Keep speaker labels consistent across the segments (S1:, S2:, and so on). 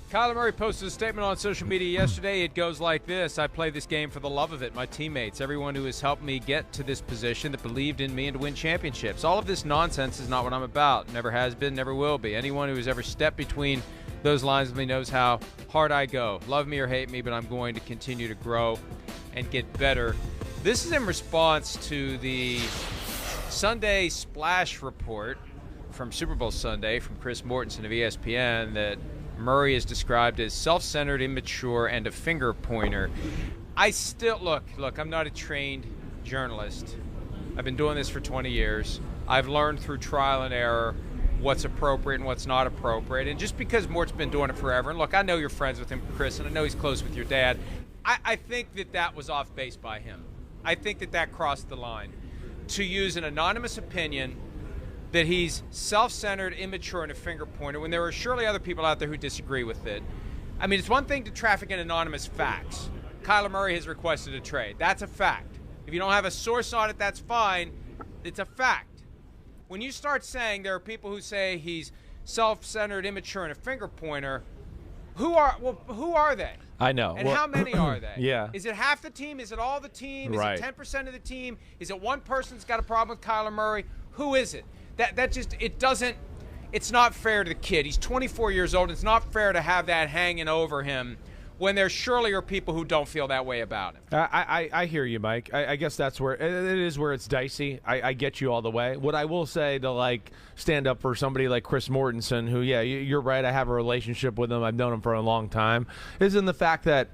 S1: Kyler Murray posted a statement on social media yesterday. It goes like this: I play this game for the love of it, my teammates, everyone who has helped me get to this position, that believed in me and to win championships. All of this nonsense is not what I'm about. Never has been, never will be. Anyone who has ever stepped between those lines with me knows how hard I go. Love me or hate me, but I'm going to continue to grow and get better. This is in response to the Sunday Splash report from Super Bowl Sunday from Chris Mortensen of ESPN that Murray is described as self-centered, immature, and a finger pointer. I still, look, I'm not a trained journalist. I've been doing this for 20 years. I've learned through trial and error what's appropriate and what's not appropriate. And just because Mort's been doing it forever, and look, I know you're friends with him, Chris, and I know he's close with your dad, I think that was off base by him. I think that crossed the line. To use an anonymous opinion that he's self-centered, immature, and a finger pointer, when there are surely other people out there who disagree with it. I mean, it's one thing to traffic in anonymous facts. Kyler Murray has requested a trade. That's a fact. If you don't have a source on it, that's fine. It's a fact. When you start saying there are people who say he's self-centered, immature, and a finger pointer, who are they?
S2: I know.
S1: And how many are they?
S2: Yeah.
S1: Is it half the team? Is it all the team? Is
S2: Right.
S1: it 10% of the team? Is it one person that's got a problem with Kyler Murray? Who is it? It's not fair to the kid. He's 24 years old. It's not fair to have that hanging over him when there surely are people who don't feel that way about him.
S2: I hear you, Mike. I guess that's where it is, where it's dicey. I get you all the way. What I will say to stand up for somebody like Chris Mortensen, who, yeah, you're right, I have a relationship with him, I've known him for a long time, is in the fact that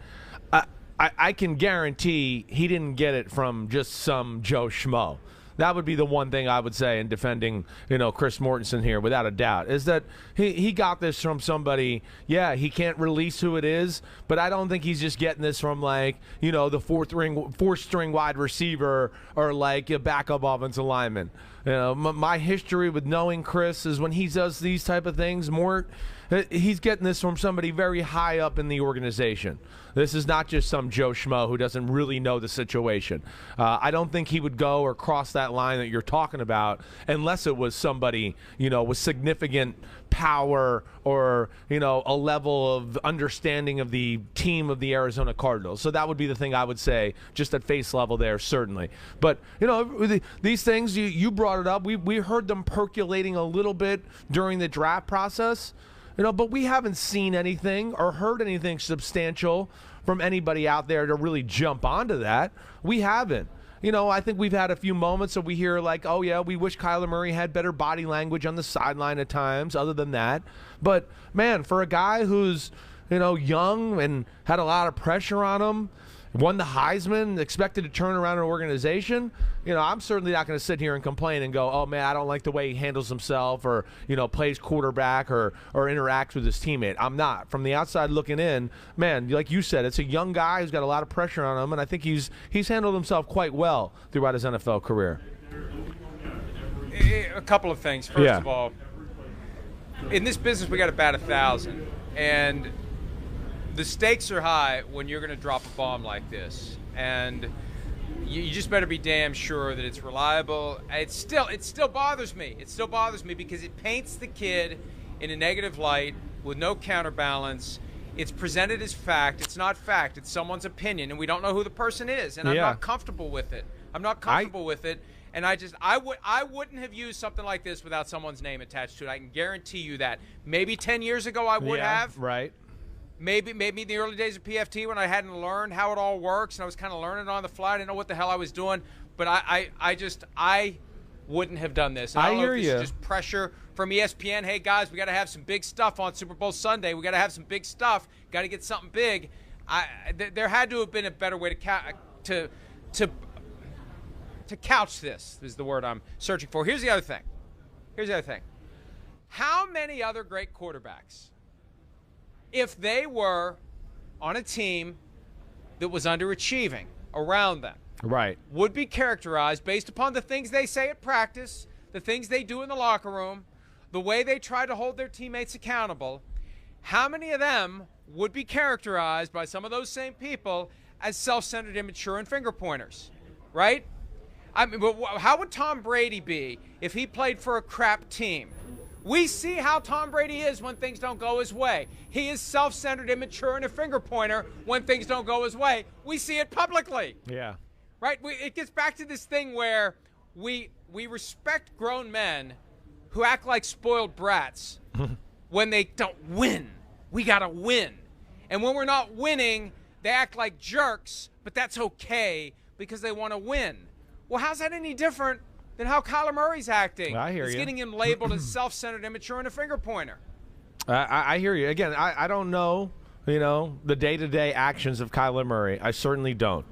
S2: I can guarantee he didn't get it from just some Joe Schmo. That would be the one thing I would say in defending, Chris Mortensen here, without a doubt, is that he got this from somebody. Yeah, he can't release who it is, but I don't think he's just getting this from the fourth string wide receiver or a backup offensive lineman. My history with knowing Chris is when he does these type of things, he's getting this from somebody very high up in the organization. This is not just some Joe Schmo who doesn't really know the situation. I don't think he would go or cross that line that you're talking about unless it was somebody, with significant power or, a level of understanding of the team of the Arizona Cardinals. So that would be the thing I would say, just at face level there, certainly. But, these things, you brought it up. We heard them percolating a little bit during the draft process. But we haven't seen anything or heard anything substantial from anybody out there to really jump onto that. We haven't. I think we've had a few moments that we hear oh, yeah, we wish Kyler Murray had better body language on the sideline at times, other than that. But, man, for a guy who's, young and had a lot of pressure on him, won the Heisman, expected to turn around an organization, I'm certainly not going to sit here and complain and go, oh, man, I don't like the way he handles himself or, plays quarterback or interacts with his teammate. I'm not. From the outside looking in, man, like you said, it's a young guy who's got a lot of pressure on him, and I think he's handled himself quite well throughout his NFL career.
S1: A couple of things. First of all, in this business, we got to bat 1,000, and the stakes are high when you're going to drop a bomb like this, and you just better be damn sure that it's reliable. It still bothers me. It still bothers me because it paints the kid in a negative light with no counterbalance. It's presented as fact. It's not fact. It's someone's opinion, and we don't know who the person is, and I'm not comfortable with it. And I wouldn't have used something like this without someone's name attached to it. I can guarantee you that. Maybe 10 years ago I would have.
S2: Right.
S1: Maybe in the early days of PFT when I hadn't learned how it all works and I was kind of learning on the fly. I didn't know what the hell I was doing. But I wouldn't have done this. And I hear you. This is just pressure from ESPN. Hey, guys, we got to have some big stuff on Super Bowl Sunday. We got to have some big stuff. Got to get something big. There had to have been a better way to couch this is the word I'm searching for. Here's the other thing. How many other great quarterbacks, if they were on a team that was underachieving around them,
S2: right,
S1: would be characterized based upon the things they say at practice, the things they do in the locker room, the way they try to hold their teammates accountable, how many of them would be characterized by some of those same people as self-centered, immature, and finger pointers, right? I mean, how would Tom Brady be if he played for a crap team? We see how Tom Brady is when things don't go his way. He is self-centered, immature, and a finger pointer when things don't go his way. We see it publicly.
S2: Yeah.
S1: Right? It gets back to this thing where we respect grown men who act like spoiled brats when they don't win. We got to win. And when we're not winning, they act like jerks, but that's okay because they want to win. Well, how's that any different than how Kyler Murray's acting?
S2: I hear
S1: It's
S2: you.
S1: getting him labeled as self-centered, immature, and a finger pointer.
S2: I hear you. Again, I don't know, the day-to-day actions of Kyler Murray. I certainly don't.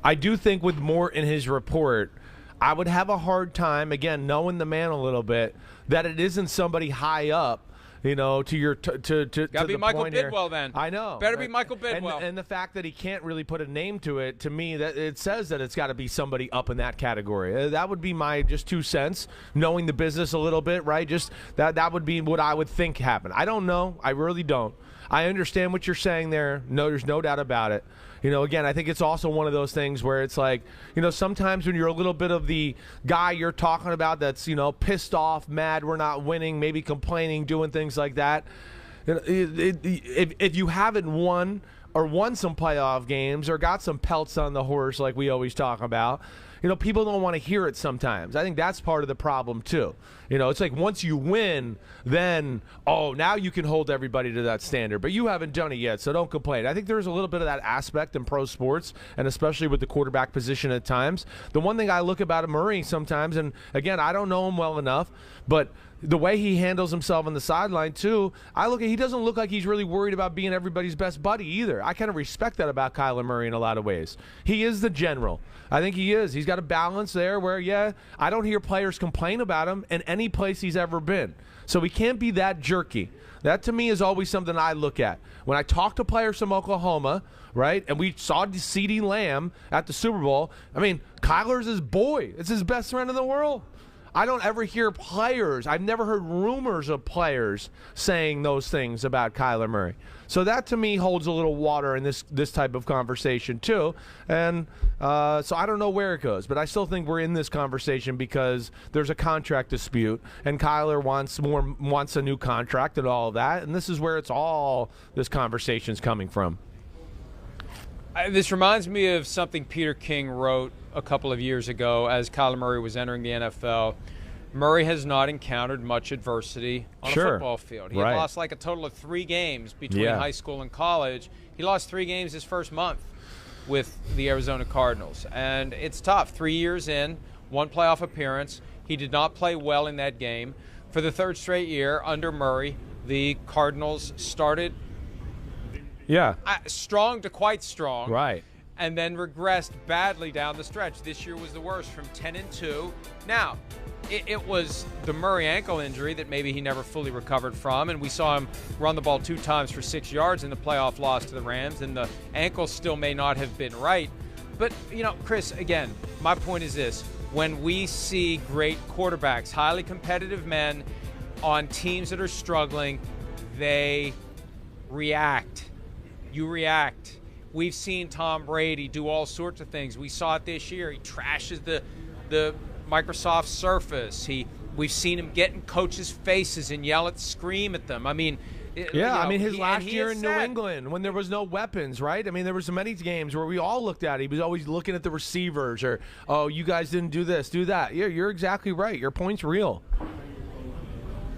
S2: I do think with more in his report, I would have a hard time, again, knowing the man a little bit, that it isn't somebody high up, to your to
S1: Gotta be
S2: the
S1: Michael
S2: point here.
S1: Bidwell then.
S2: I know.
S1: Better be Michael Bidwell.
S2: And the fact that he can't really put a name to it, to me, that it says that it's got to be somebody up in that category. That would be my just 2 cents, knowing the business a little bit, right? Just that would be what I would think happened. I don't know. I really don't. I understand what you're saying there. No, there's no doubt about it. Again, I think it's also one of those things where it's like, sometimes when you're a little bit of the guy you're talking about that's, pissed off, mad, we're not winning, maybe complaining, doing things like that. If you haven't won or won some playoff games or got some pelts on the horse like we always talk about, people don't want to hear it sometimes. I think that's part of the problem too. It's like once you win, then, now you can hold everybody to that standard. But you haven't done it yet, so don't complain. I think there's a little bit of that aspect in pro sports, and especially with the quarterback position at times. The one thing I look about Murray sometimes, and again, I don't know him well enough, but the way he handles himself on the sideline too, he doesn't look like he's really worried about being everybody's best buddy either. I kind of respect that about Kyler Murray in a lot of ways. He is the general. I think he is. He's got a balance there where, I don't hear players complain about him in any place he's ever been. So he can't be that jerky. That to me is always something I look at. When I talk to players from Oklahoma, right, and we saw CeeDee Lamb at the Super Bowl, Kyler's his boy. It's his best friend in the world. I don't ever hear players. I've never heard rumors of players saying those things about Kyler Murray. So that to me holds a little water in this type of conversation too. And so I don't know where it goes, but I still think we're in this conversation because there's a contract dispute, and Kyler wants a new contract and all of that. And this is where this conversation's coming from.
S1: This reminds me of something Peter King wrote a couple of years ago as Kyler Murray was entering the NFL. Murray has not encountered much adversity on a football field. He had lost like a total of 3 games between high school and college. He lost 3 games his first month with the Arizona Cardinals. And it's tough. 3 years in, 1 playoff appearance. He did not play well in that game. For the 3rd straight year under Murray, the Cardinals started strong to quite strong.
S2: Right.
S1: And then regressed badly down the stretch. This year was the worst, from 10-2. Now, it was the Murray ankle injury that maybe he never fully recovered from, and we saw him run the ball 2 times for 6 yards in the playoff loss to the Rams, and the ankle still may not have been right. But, Chris, again, my point is this. When we see great quarterbacks, highly competitive men on teams that are struggling, they react. You react. We've seen Tom Brady do all sorts of things. We saw it this year. He trashes the Microsoft Surface. We've seen him get in coaches' faces and scream at them.
S2: His last year in New England when there was no weapons, right? There were so many games where we all looked at it. He was always looking at the receivers or, you guys didn't do this, do that. Yeah, you're exactly right. Your point's real.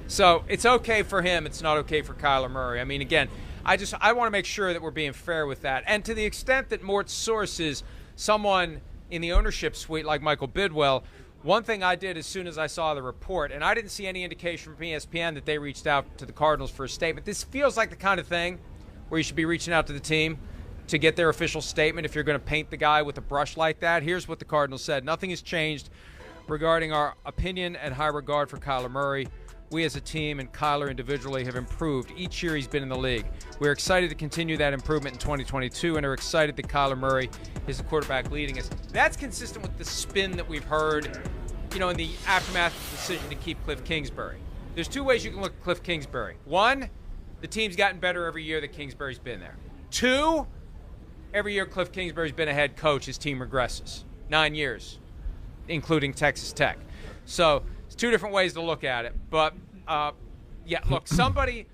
S1: So it's okay for him. It's not okay for Kyler Murray. Again, I want to make sure that we're being fair with that. And to the extent that Mort's source is someone in the ownership suite like Michael Bidwell, one thing I did as soon as I saw the report, and I didn't see any indication from ESPN that they reached out to the Cardinals for a statement. This feels like the kind of thing where you should be reaching out to the team to get their official statement if you're going to paint the guy with a brush like that. Here's what the Cardinals said. Nothing has changed regarding our opinion and high regard for Kyler Murray. We as a team and Kyler individually have improved each year he's been in the league. We're excited to continue that improvement in 2022 and are excited that Kyler Murray is the quarterback leading us. That's consistent with the spin that we've heard, in the aftermath of the decision to keep Cliff Kingsbury. There's 2 ways you can look at Cliff Kingsbury. 1, the team's gotten better every year that Kingsbury's been there. 2, every year Cliff Kingsbury's been a head coach, his team regresses. 9 years, including Texas Tech. So it's 2 different ways to look at it. But Yeah, look, somebody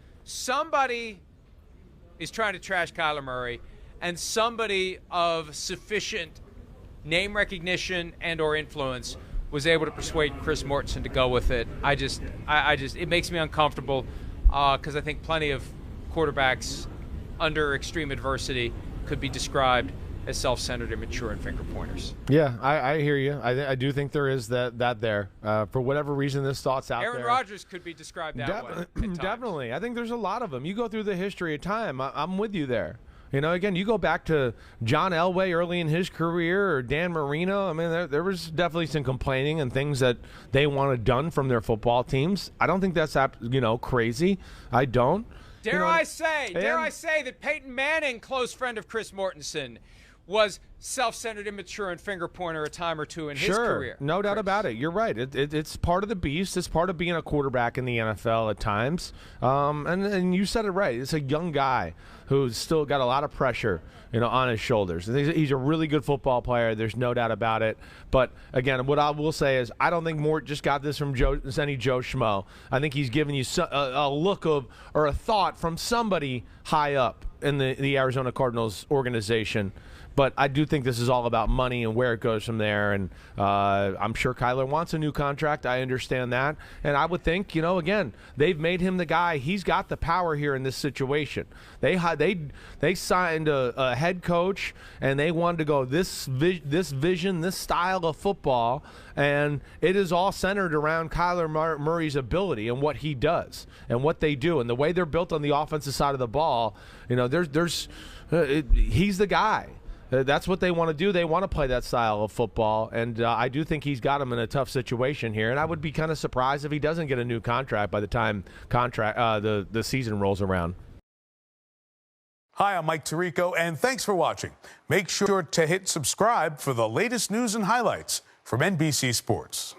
S1: is trying to trash Kyler Murray, and somebody of sufficient name recognition and or influence was able to persuade Chris Mortensen to go with it. I just it makes me uncomfortable because I think plenty of quarterbacks under extreme adversity could be described as self-centered, immature, and finger pointers.
S2: Yeah, I hear you. I do think there is that there. For whatever reason, this thought's out there.
S1: Aaron Rodgers could be described that way.
S2: Definitely. I think there's a lot of them. You go through the history of time. I'm with you there. You know, again, you go back to John Elway early in his career or Dan Marino. I mean, there was definitely some complaining and things that they wanted done from their football teams. I don't think that's, crazy. I don't.
S1: Dare I say that Peyton Manning, close friend of Chris Mortensen, was self-centered, immature, and finger pointer a time or two in his career.
S2: No doubt about it. You're right. It's part of the beast. It's part of being a quarterback in the NFL at times. And you said it right. It's a young guy who's still got a lot of pressure, on his shoulders. He's a really good football player. There's no doubt about it. But again, what I will say is I don't think Mort just got this from any Joe Schmo. I think he's giving you a look of or a thought from somebody high up in the Arizona Cardinals organization. But I do think this is all about money and where it goes from there. And I'm sure Kyler wants a new contract. I understand that. And I would think, again, they've made him the guy. He's got the power here in this situation. They signed a head coach, and they wanted to go this vision, this style of football. And it is all centered around Kyler Murray's ability and what he does and what they do. And the way they're built on the offensive side of the ball, he's the guy. That's what they want to do. They want to play that style of football, and I do think he's got him in a tough situation here. And I would be kind of surprised if he doesn't get a new contract by the time the season rolls around.
S3: Hi, I'm Mike Tirico, and thanks for watching. Make sure to hit subscribe for the latest news and highlights from NBC Sports.